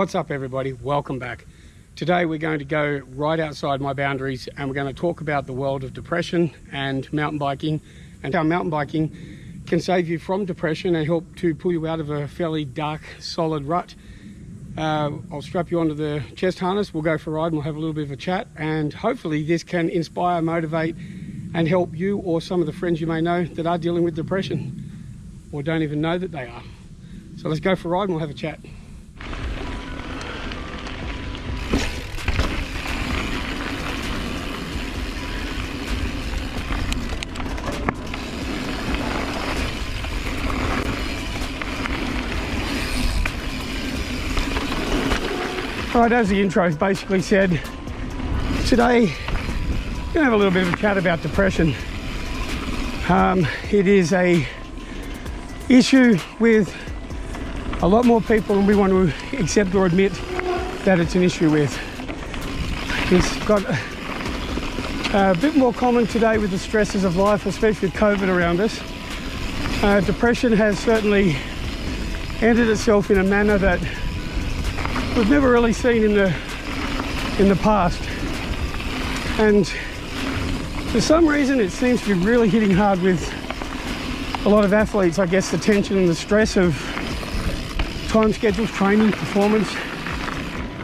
What's up everybody, welcome back. Today we're going to go right outside my boundaries and we're going to talk about the world of depression and mountain biking, and how mountain biking can save you from depression and help to pull you out of a fairly dark, solid rut. I'll strap you onto the chest harness, we'll go for a ride and we'll have a little bit of a chat, and hopefully this can inspire, motivate and help you or some of the friends you may know that are dealing with depression or don't even know that they are. So let's go for a ride and we'll have a chat. Alright, as the intro basically said, today we're going to have a little bit of a chat about depression. It is a issue with a lot more people than we want to accept or admit that it's an issue with. It's got a bit more common today with the stresses of life, especially with COVID around us. Depression has certainly entered itself in a manner that we've never really seen in the past, and for some reason it seems to be really hitting hard with a lot of athletes. I guess the tension and the stress of time schedules, training, performance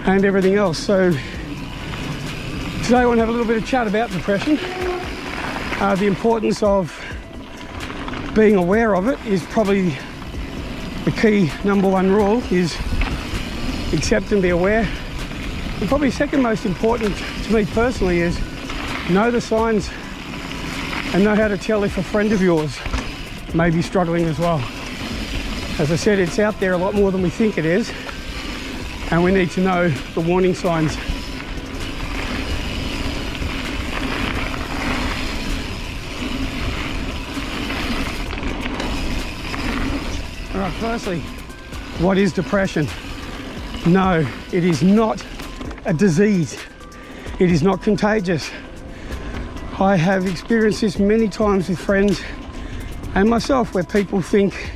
and everything else. So today I want to have a little bit of chat about depression. The importance of being aware of it is probably the key number one rule, is accept and be aware. And probably second most important to me personally is know the signs and know how to tell if a friend of yours may be struggling as well. As I said, it's out there a lot more than we think it is, and we need to know the warning signs. All right, firstly, what is depression? No, it is not a disease. It is not contagious. I have experienced this many times with friends and myself, where people think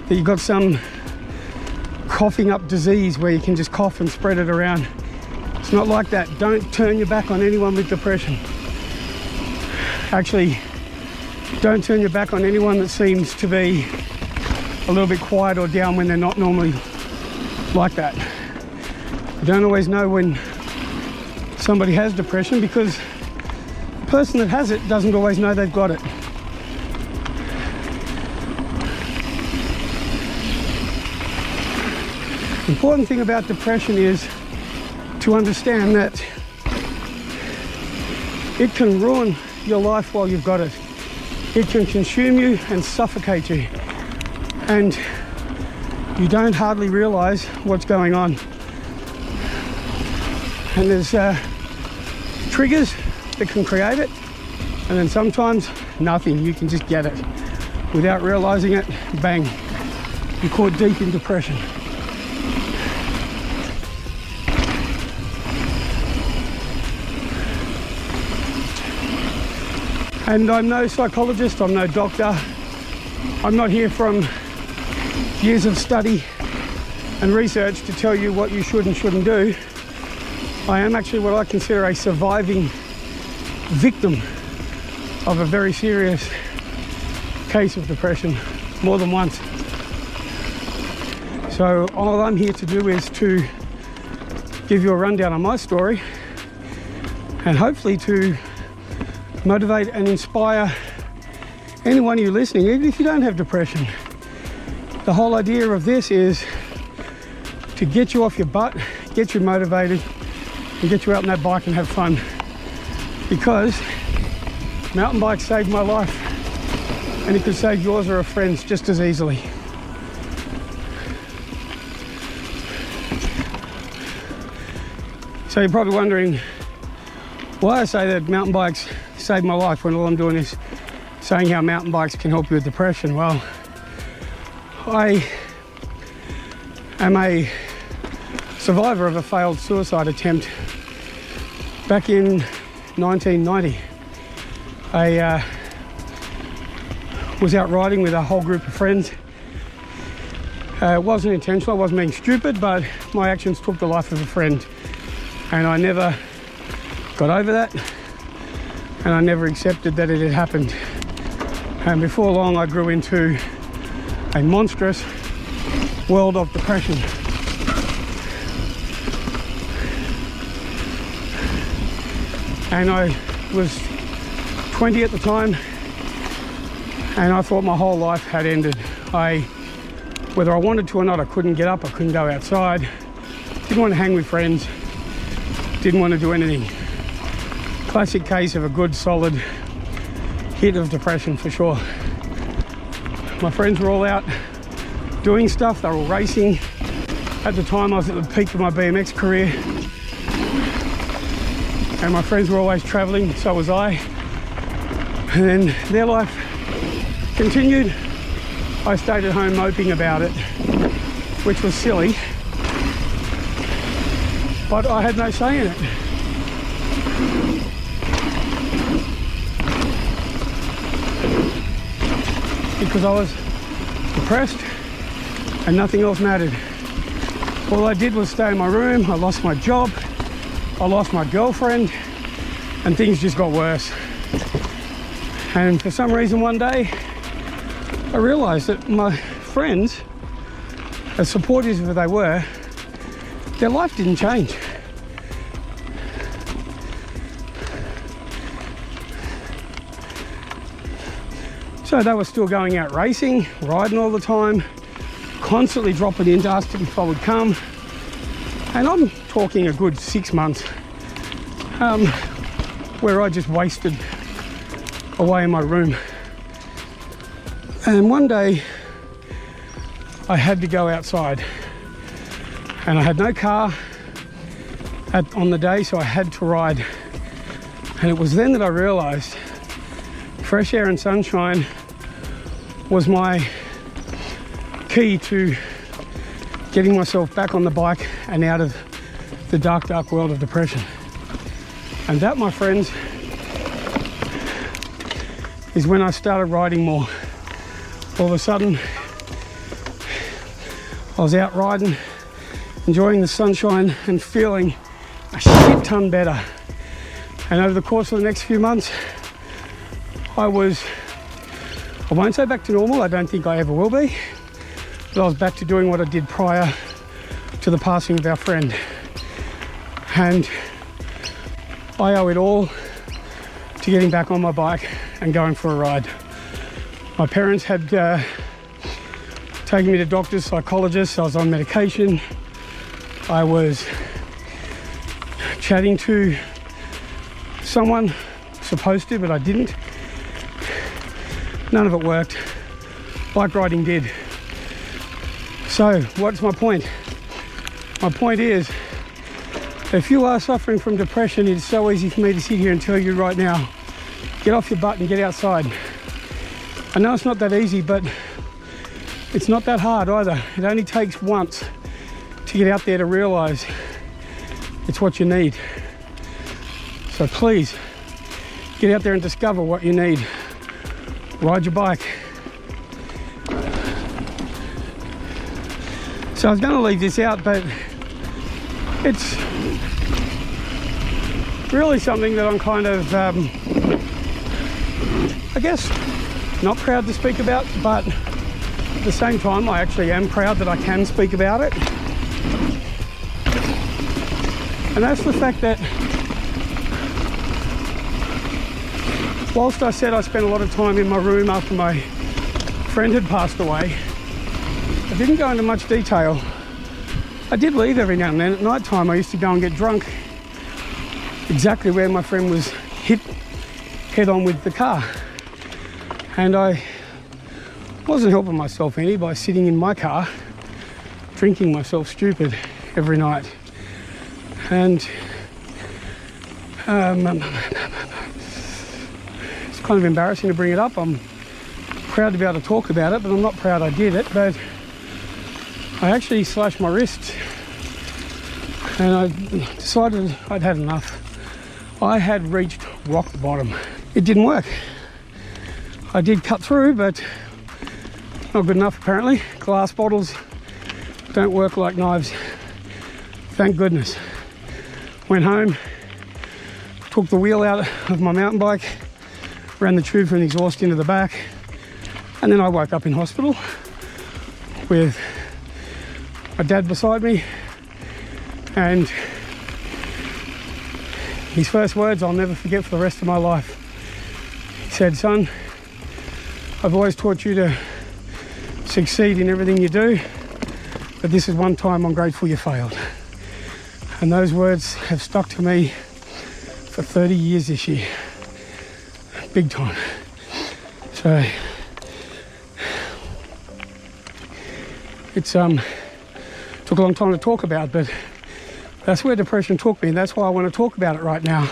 that you've got some coughing up disease where you can just cough and spread it around. It's not like that. Don't turn your back on anyone with depression. Actually, don't turn your back on anyone that seems to be a little bit quiet or down when they're not normally like that. You don't always know when somebody has depression, because the person that has it doesn't always know they've got it. The important thing about depression is to understand that it can ruin your life while you've got it. It can consume you and suffocate you, and you don't hardly realize what's going on. And there's triggers that can create it, and then sometimes nothing. You can just get it without realizing it. Bang, you're caught deep in depression. And I'm no psychologist, I'm no doctor. I'm not here from years of study and research to tell you what you should and shouldn't do. I am actually what I consider a surviving victim of a very serious case of depression, more than once. So all I'm here to do is to give you a rundown on my story, and hopefully to motivate and inspire any one of you listening, even if you don't have depression. The whole idea of this is to get you off your butt, get you motivated, and get you out on that bike and have fun. Because mountain bikes saved my life, and it could save yours or a friend's just as easily. So you're probably wondering why I say that mountain bikes saved my life when all I'm doing is saying how mountain bikes can help you with depression. Well, I am a survivor of a failed suicide attempt back in 1990. I was out riding with a whole group of friends It wasn't intentional, I wasn't being stupid, but my actions took the life of a friend. And I never got over that, and I never accepted that it had happened. And before long, I grew into a monstrous world of depression. And I was 20 at the time, and I thought my whole life had ended. Whether I wanted to or not, I couldn't get up, I couldn't go outside, didn't want to hang with friends, didn't want to do anything. Classic case of a good solid hit of depression for sure. My friends were all out doing stuff, they were all racing. At the time I was at the peak of my BMX career, and my friends were always travelling, so was I. And then their life continued. I stayed at home moping about it, which was silly, but I had no say in it. Because I was depressed and nothing else mattered. All I did was stay in my room. I lost my job, I lost my girlfriend, and things just got worse. And for some reason one day I realized that my friends, as supportive as they were, their life didn't change. So they were still going out racing, riding all the time, constantly dropping in to ask if I would come. And I'm talking a good 6 months where I just wasted away in my room. And one day I had to go outside, and I had no car on the day, so I had to ride. And it was then that I realized fresh air and sunshine was my key to getting myself back on the bike and out of the dark, dark world of depression. And that, my friends, is when I started riding more. All of a sudden, I was out riding, enjoying the sunshine and feeling a shit ton better. And over the course of the next few months, I won't say back to normal, I don't think I ever will be, but I was back to doing what I did prior to the passing of our friend. And I owe it all to getting back on my bike and going for a ride. My parents had taken me to doctors, psychologists, I was on medication, I was chatting to someone, supposed to, but I didn't. None of it worked. Bike riding did. So what's my point? My point is, if you are suffering from depression, it's so easy for me to sit here and tell you right now, get off your butt and get outside. I know it's not that easy, but it's not that hard either. It only takes once to get out there to realize it's what you need. So please, get out there and discover what you need. Ride your bike. So I was going to leave this out, but it's really something that I'm kind of, I guess, not proud to speak about, but at the same time, I actually am proud that I can speak about it. And that's the fact that whilst I said I spent a lot of time in my room after my friend had passed away, I didn't go into much detail. I did leave every now and then. At night time, I used to go and get drunk exactly where my friend was hit head on with the car. And I wasn't helping myself any by sitting in my car, drinking myself stupid every night. And it's kind of embarrassing to bring it up. I'm proud to be able to talk about it, but I'm not proud I did it. But I actually slashed my wrist, and I decided I'd had enough. I had reached rock bottom. It didn't work. I did cut through, but not good enough apparently. Glass bottles don't work like knives. Thank goodness. Went home, took the wheel out of my mountain bike, ran the tube from the exhaust into the back, and then I woke up in hospital with my dad beside me, and his first words I'll never forget for the rest of my life. He said, "Son, I've always taught you to succeed in everything you do, but this is one time I'm grateful you failed." And those words have stuck to me for 30 years this year. Big time. So it's took a long time to talk about, but that's where depression took me, and that's why I want to talk about it right now.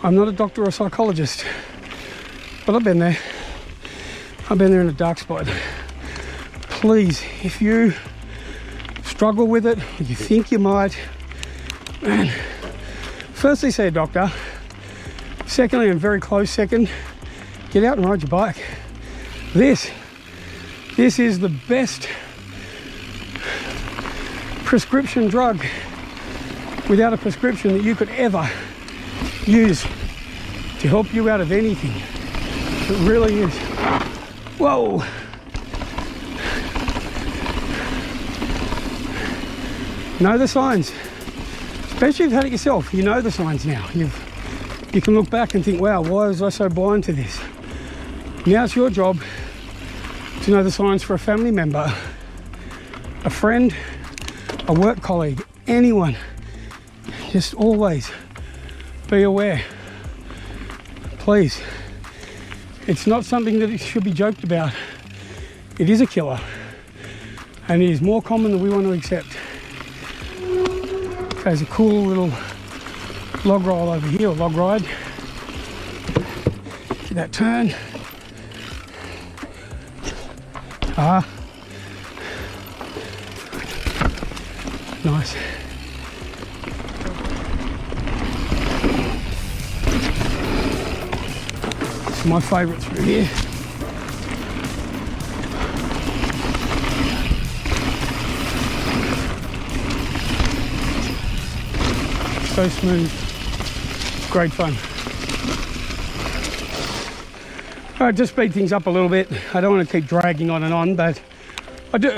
I'm not a doctor or a psychologist, but I've been there. I've been there in a dark spot. Please, if you struggle with it, or you think you might, man, firstly, see a doctor. Secondly, and very close second, get out and ride your bike. This is the best prescription drug without a prescription that you could ever use to help you out of anything. It really is. Whoa. Know the signs. Especially if you've had it yourself, you know the signs now. You can look back and think, wow, why was I so blind to this? Now it's your job to know the signs for a family member, a friend, a work colleague, anyone. Just always be aware. Please. It's not something that should be joked about. It is a killer, and it is more common than we want to accept. There's a cool little log roll over here, log ride. Get that turn. Nice. This is my favourite through here. So smooth, great fun. All right, just speed things up a little bit. I don't want to keep dragging on and on, but I do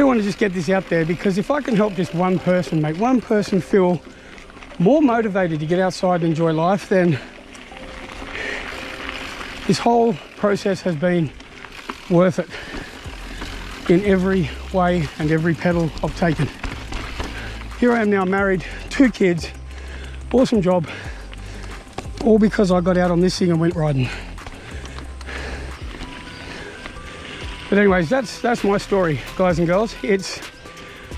want to just get this out there, because if I can help just one person, make one person feel more motivated to get outside and enjoy life, then this whole process has been worth it in every way and every pedal I've taken. Here I am now, married, 2 kids, awesome job, all because I got out on this thing and went riding. But anyways, that's my story, guys and girls. It's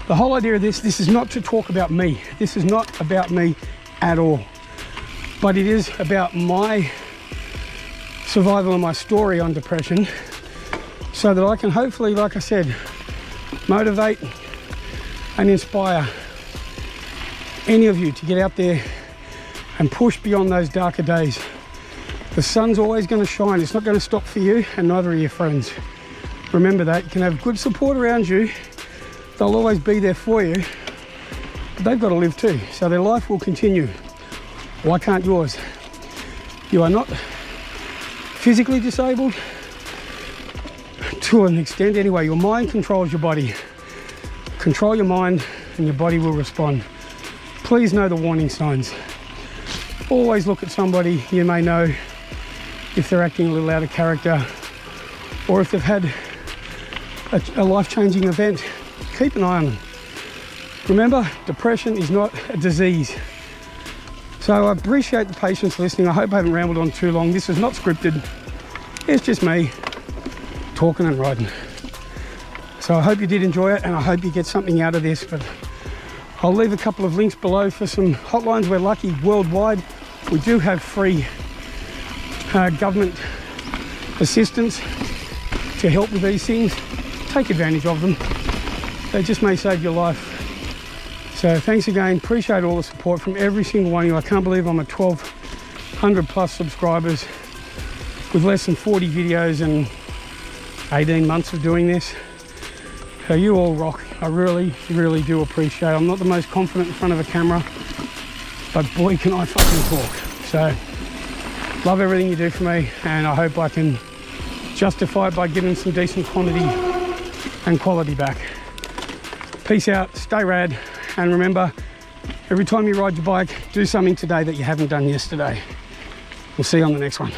the whole idea of this is not to talk about me. This is not about me at all. But it is about my survival and my story on depression, so that I can hopefully, like I said, motivate and inspire any of you to get out there and push beyond those darker days. The sun's always going to shine. It's not going to stop for you, and neither are your friends. Remember that. You can have good support around you. They'll always be there for you, but they've got to live too, so their life will continue. Why can't yours? You are not physically disabled, to an extent anyway. Your mind controls your body. Control your mind and your body will respond. Please know the warning signs. Always look at somebody you may know if they're acting a little out of character, or if they've had a life-changing event. Keep an eye on them. Remember, depression is not a disease. So I appreciate the patience listening. I hope I haven't rambled on too long. This is not scripted. It's just me talking and riding. So I hope you did enjoy it, and I hope you get something out of this. But I'll leave a couple of links below for some hotlines. We're lucky worldwide. We do have free government assistance to help with these things. Take advantage of them. They just may save your life. So thanks again. Appreciate all the support from every single one of you. I can't believe I'm at 1,200 plus subscribers with less than 40 videos and 18 months of doing this. So you all rock. I really, really do appreciate it. I'm not the most confident in front of a camera, but boy, can I fucking talk. So, love everything you do for me, and I hope I can justify it by giving some decent quantity and quality back. Peace out, stay rad, and remember, every time you ride your bike, do something today that you haven't done yesterday. We'll see you on the next one.